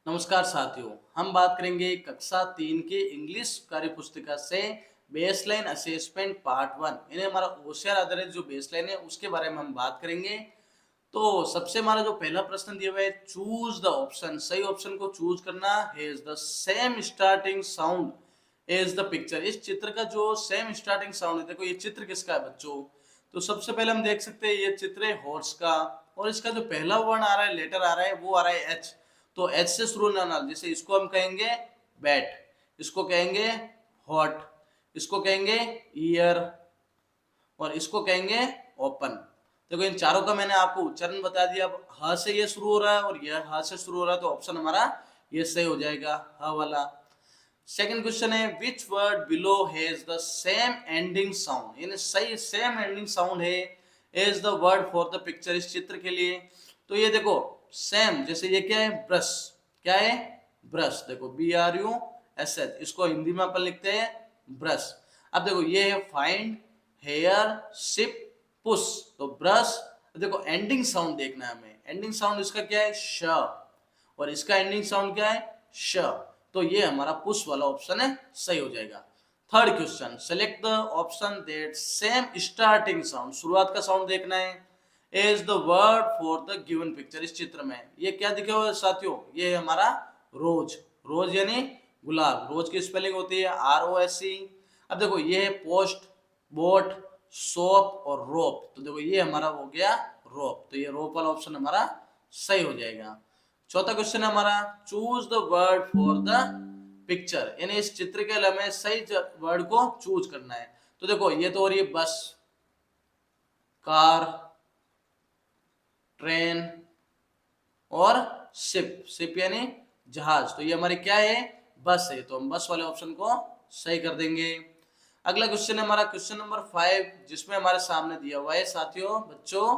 नमस्कार साथियों, हम बात करेंगे कक्षा 3 के इंग्लिश कार्य पुस्तिका से बेसलाइन असेसमेंट पार्ट 1 यानी हमारा ओसीआर आधारित जो बेसलाइन है उसके बारे में हम बात करेंगे। तो सबसे हमारा जो पहला प्रश्न दिया हुआ है, चूज द ऑप्शन, सही ऑप्शन को चूज करना है। The same starting sound as the picture, इस चित्र का जो सेम स्टार्टिंग साउंड है, देखो ये चित्र किसका है बच्चों। तो सबसे पहले हम देख सकते हैं ये चित्र है हॉर्स का, और इसका जो पहला वर्ण आ रहा है, लेटर आ रहा है, वो आ रहा है एच। तो एच से शुरू होना, जैसे इसको हम कहेंगे बैट, इसको कहेंगे हॉट, इसको कहेंगे ईयर, और इसको कहेंगे ओपन। देखो इन चारों का मैंने आपको उच्चारण बता दिया। अब ह से ये शुरू हो रहा है और यह ह से शुरू हो रहा है, तो ऑप्शन हमारा ये सही हो जाएगा, ह वाला। सेकंड क्वेश्चन है, which word below has the same ending sound, यानी सही सेम एंडिंग साउंड है as the word for the picture, इस चित्र के लिए। तो ये देखो सेम, जैसे ये क्या है, ब्रश, क्या है, ब्रश। देखो BRUSH, इसको हिंदी में अपन लिखते हैं ब्रश। अब देखो ये है फाइंड, हेयर, सिप, पुश, तो ब्रश। देखो एंडिंग साउंड देखना है हमें, एंडिंग साउंड इसका क्या है, श, और इसका एंडिंग साउंड क्या है, श। तो ये हमारा पुश वाला ऑप्शन है, सही हो जाएगा। Third question, select the option that same starting sound, शुरुआत का साउंड देखना है, as the word for the given picture, इस चित्र में ये क्या दिखा हुआ है साथियों, ये है हमारा रोज, रोज यानी गुलाब। रोज की स्पेलिंग होती है ROSE। अब देखो ये है पोस्ट, बोट, सोप और रोप, तो देखो ये हमारा हो गया रोप, तो ये रोप वाला ऑप्शन हमारा सही हो जाएगा। चौथा क्वेश्चन है हमारा, choose the word for the picture, यानी इस चित्र के लिए हमें सही वर्ड को चूज करना है। तो देखो ये तो हो रही है बस, कार, ट्रेन और शिप, शिप यानी जहाज, तो ये हमारी क्या है, बस है, तो हम बस वाले ऑप्शन को सही कर देंगे। अगला क्वेश्चन है हमारा क्वेश्चन नंबर 5, जिसमें हमारे सामने दिया हुआ है साथियों बच्चों,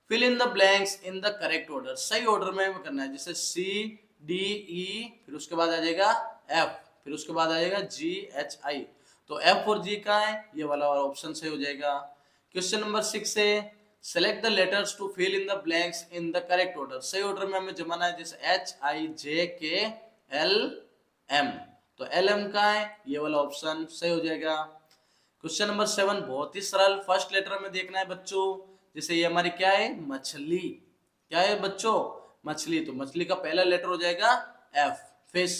fill in the blanks in the correct order, सही ऑर्डर में करना है। जैसे CDE, फिर उसके बाद आ जाएगा F, फिर उसके बाद आ जाएगा GHI, तो F और G का है, ये वाला ऑप्शन सही हो जाएगा। क्वेश्चन नंबर 6 है, select the letters to fill in the blanks in the correct order, सही ऑर्डर में हमें जमाना है। जैसे HIJKLM, तो LM का है, ये वाला ऑप्शन सही हो जाएगा। क्वेश्चन नंबर 7 बहुत ही सरल, फर्स्ट लेटर में देखना है बच्चों। जैसे ये हमारी क्या है, मछली, क्या है बच्चों, मछली, तो मछली का पहला लेटर हो जाएगा F, फिश,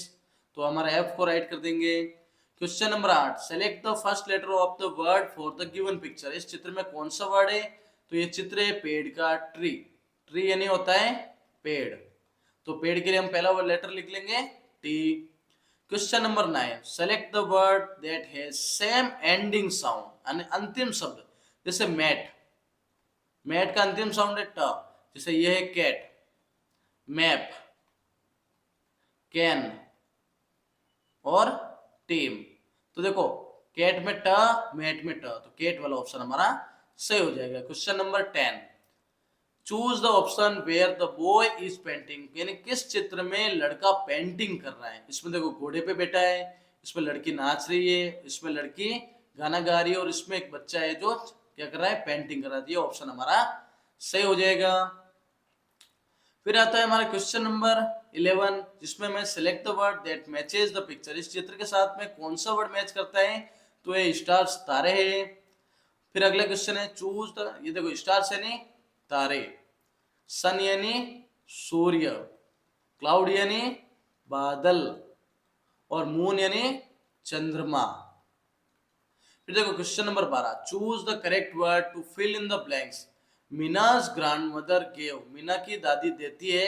तो हमारा F को राइट कर देंगे। Question number 8, select the first letter of the word for the given picture, इस चित्र में कौन सा वर्ड है, तो ये चित्र है पेड़ का, ट्री, ट्री यानी होता है पेड़, तो पेड़ के लिए हम पहला लेटर लिख लेंगे T। Question number 9, select the word that has same ending sound, यानी अंतिम शब्द। जैसे मैट, मैट का अंतिम साउंड है ट, जैसे ये है कैट, मैप, कैन और टीम, तो देखो कैट में ट, मैट में ट, तो कैट वाला ऑप्शन हमारा सही हो जाएगा। Question number 10, choose the option where the boy is painting, यानी किस चित्र में लड़का पेंटिंग कर रहा है। इसमें देखो घोड़े पे बैठा है, इसमें लड़की नाच रही है, इसमें लड़की गाना गा रही है, और इसमें एक बच्चा है जो क्या कर रहा है, पेंटिंग कर रहा है। ये ऑप्शन हमारा सही हो जाएगा। फिर आता है हमारा क्वेश्चन नंबर 11, जिसमें मैं select the word that matches the picture, इस चित्र के साथ में कौन सा वर्ड मैच करता है, तो ये स्टार्स, तारे है। फिर अगला क्वेश्चन है चूज द, ये देखो स्टार्स यानी तारे, सन यानी सूर्य, क्लाउड यानी बादल, और मून यानी चंद्रमा। फिर देखो question number 12, choose the correct word to fill in the blanks, Meena's grandmother gave, Meena की दादी देती है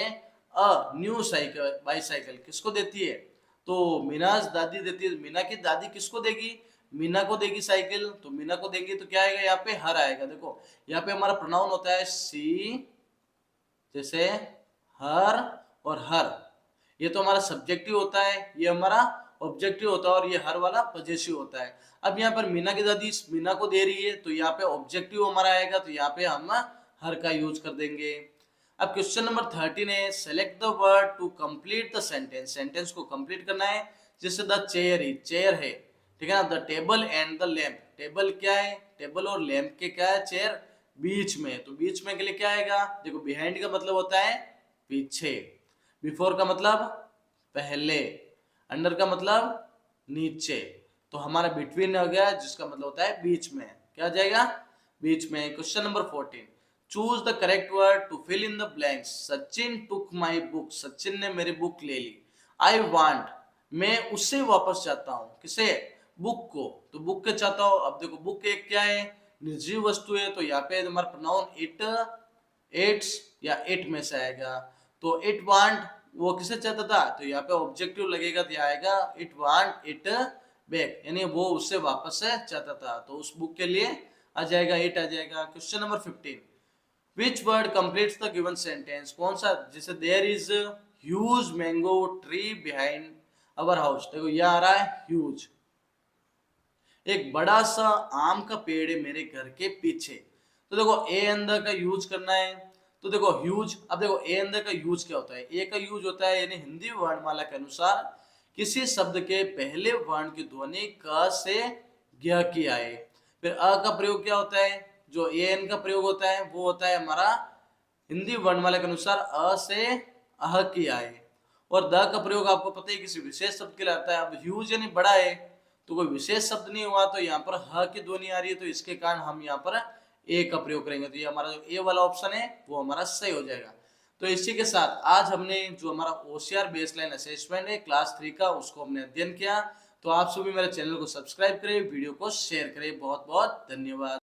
अ न्यू साइकिल, बाईसाइकिल, किसको देती है, तो मीनाज दादी देती है, मीना की दादी किसको देगी, मीना को देगी साइकिल, तो मीना को देंगी, तो क्या आएगा यहाँ पे, हर आएगा। देखो यहाँ पे हमारा प्रोनाउन होता है सी, जैसे हर और हर, ये तो हमारा सब्जेक्टिव होता है, ये हमारा ऑब्जेक्टिव होता है, और ये हर वाला पॉजेसिव होता है। अब यहाँ पर मीना की दादी मीना को दे रही है, तो यहाँ पे ऑब्जेक्टिव हमारा आएगा, तो यहाँ पे हम हर का यूज कर देंगे। अब क्वेश्चन नंबर 13 है, select the word to complete the sentence, sentence को कंप्लीट करना है। जैसे द चेयर ही, चेयर है, ठीक है ना, the table and the lamp, table क्या है, टेबल और लैंप के क्या है, चेयर बीच में, तो बीच में के लिए क्या आएगा, देखो बिहाइंड का मतलब होता है पीछे, बिफोर का मतलब पहले, अंडर का मतलब नीचे, तो हमारा बिटवीन हो गया जिसका मतलब होता है बीच में। क्या आ जाएगा? बीच में। Question number 14, choose the correct word to fill in the blanks. Sachin took my book, Sachin ने मेरी बुक ले ली। आई वांट, मैं उससे वापस चाहता हूँ। किसे? बुक को। तो बुक के चाहता हूँ। अब देखो बुक एक क्या है? निर्जीव वस्तु है, तो यहाँ पे हमारा प्रोनाउन इट, इट्स या इट में से आएगा। तो इट वांट, वो किसे चाहता था? तो यहाँ पे ऑब्जेक्टिव लगेगा तो आएगा इट वांट इट बैक, यानी वो उससे वापस से चाहता था। तो उस बुक के लिए आ जाएगा इट आ जाएगा। Question number 15, which word completes the given sentence. कौन सा? जैसे there is huge mango tree behind our house. देखो यह आ रहा है ह्यूज, एक बड़ा सा आम का पेड़ है मेरे घर के पीछे। तो देखो ए अंदर का यूज करना है, तो देखो ह्यूज। अब देखो ए अंदर का यूज क्या होता है? ए का यूज होता है यानी हिंदी वर्णमाला के अनुसार किसी शब्द के पहले वर्ण की ध्वनि क से ज्ञ की आए। फिर अ का प्रयोग क्या होता है? जो ए एन का प्रयोग होता है वो होता है हमारा हिंदी वर्णमाला के अनुसार अ से अह की आए। और द का प्रयोग आपको पता है किसी विशेष शब्द के लिए आता है। अब ह्यूज यानी बड़ा है, तो कोई विशेष शब्द नहीं हुआ, तो यहाँ पर ह की ध्वनि आ रही है, तो इसके कारण हम यहाँ पर ए का प्रयोग करेंगे। तो ये हमारा जो ए वाला ऑप्शन है वो हमारा सही हो जाएगा। तो इसी के साथ आज हमने जो हमारा ओसीआर बेसलाइन असेसमेंट है क्लास 3 का, उसको हमने अध्ययन किया। तो आप सभी मेरे चैनल को सब्सक्राइब करें, वीडियो को शेयर करें। बहुत बहुत धन्यवाद।